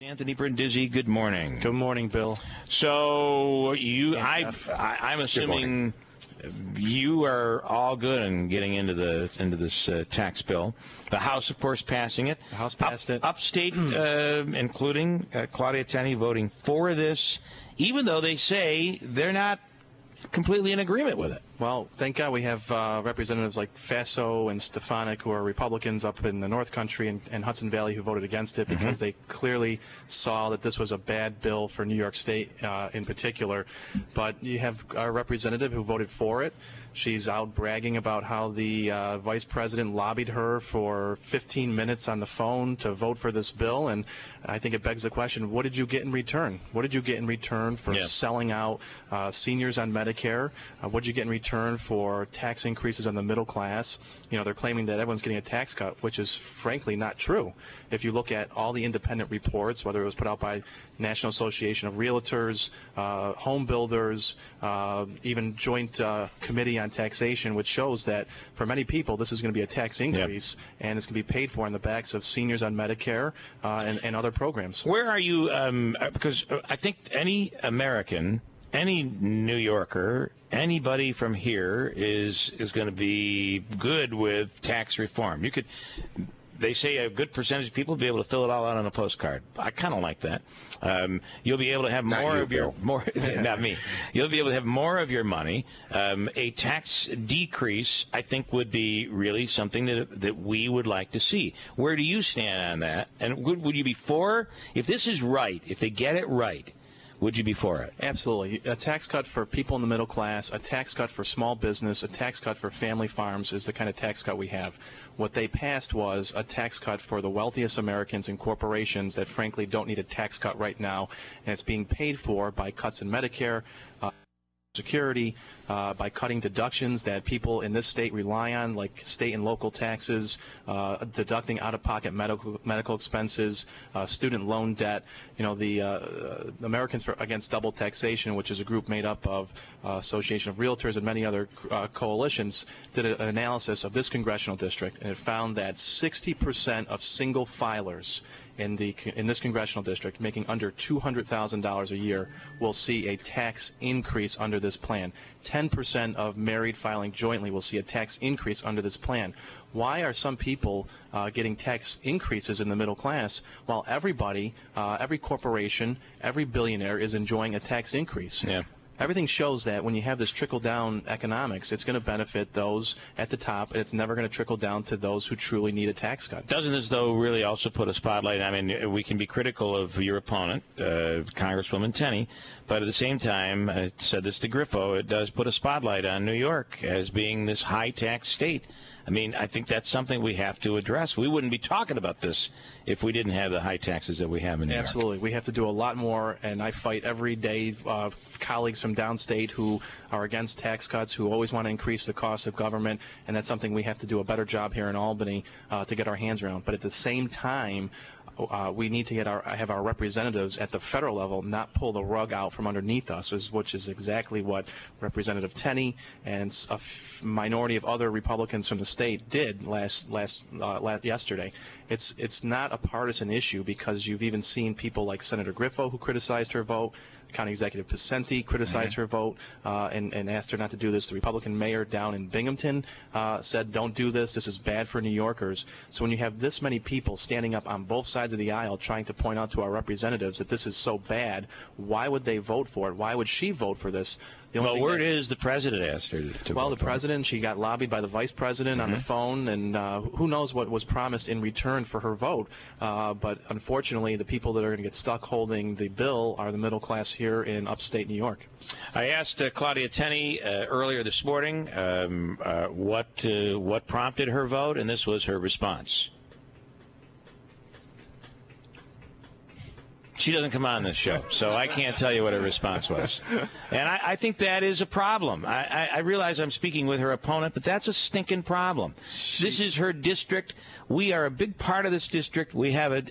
Anthony Brindisi, good morning. Good morning, Bill. So I'm assuming you are all good in getting into this tax bill. The House, of course, passing it. The House passed it. Upstate, including Claudia Tenney, voting for this, even though they say they're not completely in agreement with it. Well, thank God we have representatives like Faso and Stefanik, who are Republicans up in the North Country and Hudson Valley, who voted against it because they clearly saw that this was a bad bill for New York State in particular. But you have a representative who voted for it. She's out bragging about how the vice president lobbied her for 15 minutes on the phone to vote for this bill, and I think it begs the question, what did you get in return? What did you get in return for selling out seniors on Medicare? What did you get in return for tax increases on the middle class? You know, they're claiming that everyone's getting a tax cut, which is frankly not true. If you look at all the independent reports, whether it was put out by National Association of Realtors, home builders, even Joint Committee on Taxation, which shows that for many people this is going to be a tax increase, and it's going to be paid for on the backs of seniors on Medicare and other programs. Where are you? Because I think any American, any New Yorker, anybody from here is going to be good with tax reform. You could. They say a good percentage of people will be able to fill it all out on a postcard. I kind of like that. You'll be able to have more of your not me. You'll be able to have more of your money. A tax decrease, I think, would be really something that we would like to see. Where do you stand on that? And would you be for, if this is right, if they get it right, would you be for it? Absolutely. A tax cut for people in the middle class, a tax cut for small business, a tax cut for family farms is the kind of tax cut we have. What they passed was a tax cut for the wealthiest Americans and corporations that frankly don't need a tax cut right now, and it's being paid for by cuts in Medicare, Security, by cutting deductions that people in this state rely on, like state and local taxes, deducting out-of-pocket medical expenses, student loan debt. You know, the Americans Against Double Taxation, which is a group made up of Association of Realtors and many other coalitions, did an analysis of this congressional district, and it found that 60% of single filers in this congressional district making under $200,000 a year will see a tax increase under this plan. 10% of married filing jointly will see a tax increase under this plan. Why are some people getting tax increases in the middle class while everybody, every corporation, every billionaire is enjoying a tax increase? Yeah. Everything shows that when you have this trickle-down economics, it's going to benefit those at the top, and it's never going to trickle down to those who truly need a tax cut. Doesn't this, though, really also put a spotlight? I mean, we can be critical of your opponent, Congresswoman Tenney, but at the same time, I said this to Griffo, it does put a spotlight on New York as being this high-tax state. I mean, I think that's something we have to address. We wouldn't be talking about this if we didn't have the high taxes that we have in New York. Absolutely. We have to do a lot more, and I fight every day colleagues from downstate who are against tax cuts, who always want to increase the cost of government, and that's something we have to do a better job here in Albany to get our hands around. But at the same time, we need to have our representatives at the federal level not pull the rug out from underneath us, which is exactly what Representative Tenney and a minority of other Republicans from the state did yesterday. It's not a partisan issue, because you've even seen people like Senator Griffo, who criticized her vote. County Executive Pacenti criticized her vote and asked her not to do this. The Republican mayor down in Binghamton said, don't do this. This is bad for New Yorkers. So when you have this many people standing up on both sides of the aisle trying to point out to our representatives that this is so bad, why would they vote for it? Why would she vote for this? Well, word is the president asked her to Well, the president, she got lobbied by the vice president on the phone, and who knows what was promised in return for her vote. But unfortunately, the people that are going to get stuck holding the bill are the middle class here in upstate New York. I asked Claudia Tenney earlier this morning what prompted her vote, and this was her response. She doesn't come on this show, so I can't tell you what her response was. And I think that is a problem. I realize I'm speaking with her opponent, but that's a stinking problem. This is her district. We are a big part of this district. We have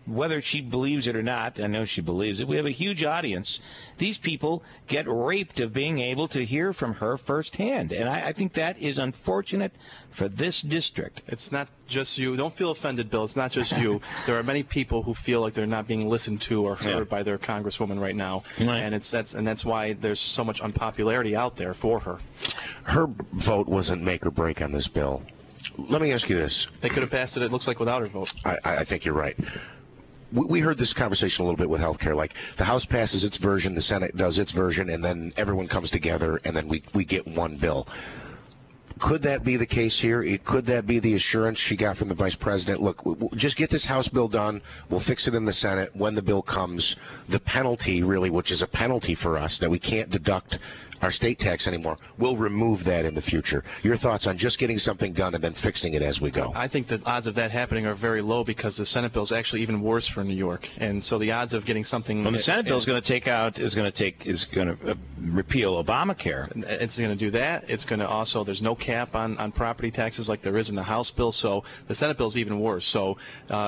whether she believes it or not, I know she believes it, we have a huge audience. These people get raped of being able to hear from her firsthand. And I think that is unfortunate for this district. It's not just you. Don't feel offended, Bill. It's not just you. There are many people who feel like they're not being listened to or heard by their congresswoman right now, and that's why there's so much unpopularity out there for her. Her vote wasn't make or break on this bill. Let me ask you this. They could have passed it, it looks like, without her vote. I think you're right. We heard this conversation a little bit with healthcare. Like, the House passes its version, the Senate does its version, and then everyone comes together, and then we get one bill. Could that be the case here? Could that be the assurance she got from the Vice President? Look, we'll just get this House bill done. We'll fix it in the Senate when the bill comes. The penalty, really, which is a penalty for us, that we can't deduct our state tax anymore, we'll remove that in the future. Your thoughts on just getting something done and then fixing it as we go? I think the odds of that happening are very low because the Senate bill is actually even worse for New York, and so the odds of getting something. Well, the Senate bill is going to repeal Obamacare. It's going to do that. It's going to also. There's no cap on property taxes like there is in the House bill. So the Senate bill is even worse. So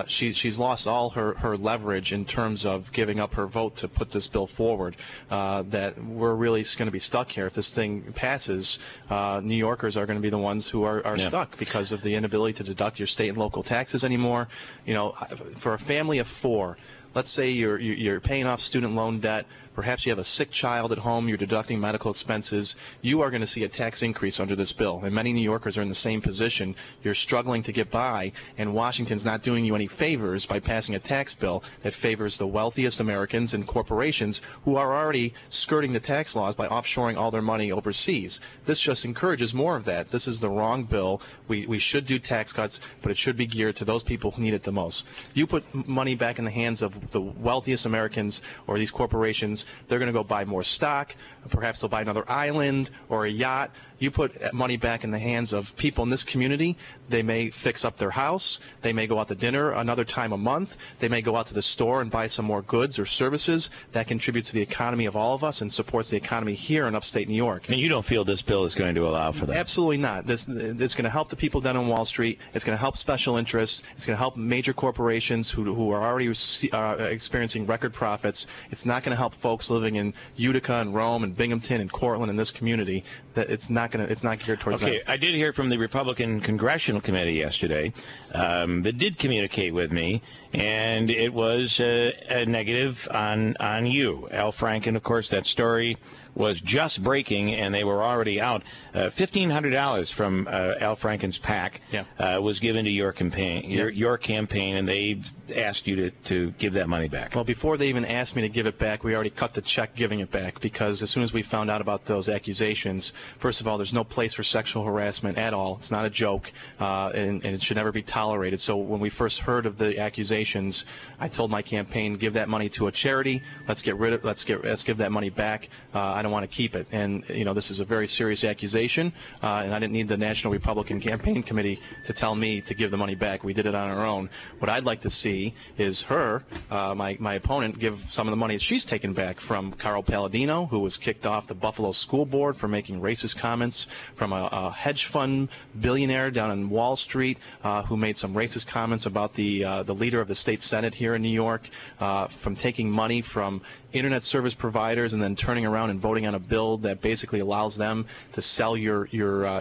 she's lost all her leverage in terms of giving up her vote to put this bill forward. That we're really going to be stuck here. If this thing passes, New Yorkers are going to be the ones who are stuck because of the inability to deduct your state and local taxes anymore. You know, for a family of 4, let's say you're paying off student loan debt. Perhaps you have a sick child at home, you're deducting medical expenses. You are going to see a tax increase under this bill, and many New Yorkers are in the same position. You're struggling to get by, and Washington's not doing you any favors by passing a tax bill that favors the wealthiest Americans and corporations who are already skirting the tax laws by offshoring all their money overseas. This just encourages more of that. This is the wrong bill. We should do tax cuts, but it should be geared to those people who need it the most. You put money back in the hands of the wealthiest Americans or these corporations, they're going to go buy more stock. Perhaps they'll buy another island or a yacht. You put money back in the hands of people in this community, they may fix up their house. They may go out to dinner another time a month. They may go out to the store and buy some more goods or services. That contributes to the economy of all of us and supports the economy here in upstate New York. And you don't feel this bill is going to allow for that? Absolutely not. It's going to help the people down on Wall Street. It's going to help special interests. It's going to help major corporations who are already experiencing record profits. It's not going to help folks living in Utica and Rome and Binghamton and Cortland in this community. That it's not geared towards that. Okay, I did hear from the Republican Congressional Committee yesterday that did communicate with me, and it was a negative on you. Al Franken, of course, that story was just breaking, and they were already out. $1,500 from Al Franken's PAC was given to your campaign, your campaign, and they asked you to give that money back. Well, before they even asked me to give it back, we already cut the check giving it back, because as soon as we found out about those accusations, first of all, there's no place for sexual harassment at all. It's not a joke, and it should never be tolerated. So when we first heard of the accusations, I told my campaign, give that money to a charity. Let's give that money back. I don't want to keep it. And you know, this is a very serious accusation, and I didn't need the National Republican Campaign Committee to tell me to give the money back. We did it on our own. What I'd like to see is her, my opponent, give some of the money that she's taken back from Carl Palladino, who was kicked off the Buffalo School Board for making racist comments, from a hedge fund billionaire down in Wall Street who made some racist comments about the leader of the state Senate here in New York, from taking money from internet service providers and then turning around and voting on a bill that basically allows them to sell your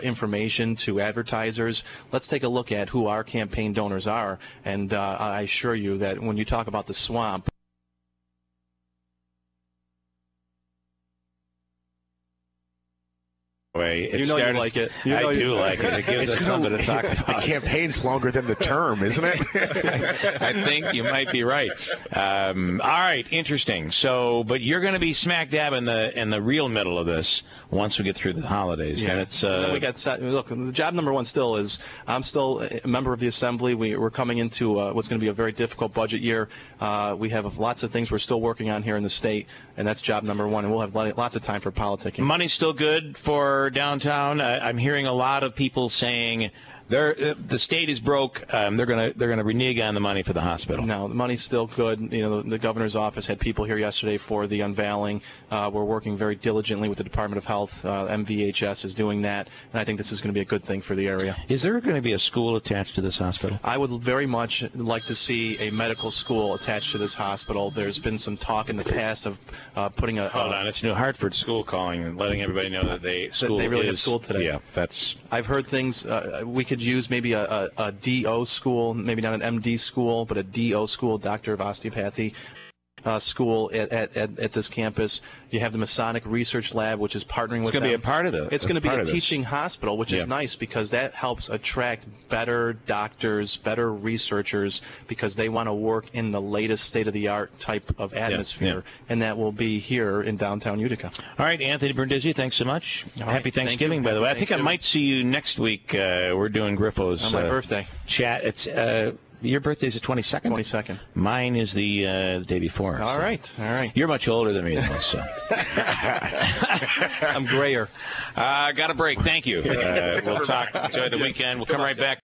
information to advertisers. Let's take a look at who our campaign donors are, and I assure you that when you talk about the swamp, you like it. I do like it. It gives us something to talk about. The campaign's longer than the term, isn't it? I think you might be right. All right, interesting. So, but you're going to be smack dab in the real middle of this once we get through the holidays. Yeah. And it's we got set. Look, the job number one still is I'm still a member of the Assembly. We're coming into what's going to be a very difficult budget year. We have lots of things we're still working on here in the state, and that's job number one. And we'll have lots of time for politicking. Money's still good for downtown. I'm hearing a lot of people saying the state is broke. They're gonna renege on the money for the hospital. No, the money's still good. You know, the governor's office had people here yesterday for the unveiling. We're working very diligently with the Department of Health. MVHS is doing that, and I think this is going to be a good thing for the area. Is there going to be a school attached to this hospital? I would very much like to see a medical school attached to this hospital. There's been some talk in the past of putting a. Hold on, it's New Hartford school calling and letting everybody know that they really have school today. Yeah, that's. I've heard things. We could could use maybe a DO school, maybe not an MD school, but a DO school, Doctor of Osteopathy. School at this campus. You have the Masonic Research Lab, which is partnering with them. It's going to be a part of it. It's going to be a teaching hospital, which is nice because that helps attract better doctors, better researchers, because they want to work in the latest state-of-the-art type of atmosphere, and that will be here in downtown Utica. All right, Anthony Brindisi, thanks so much. Happy Thanksgiving, by the way. I think I might see you next week. We're doing Griffo's on my birthday. Chat. It's your birthday's the 22nd? 22nd. Mine is the day before. All right. You're much older than me, though, so. I'm grayer. Got a break. Thank you. We'll talk. Enjoy the weekend. We'll come right back.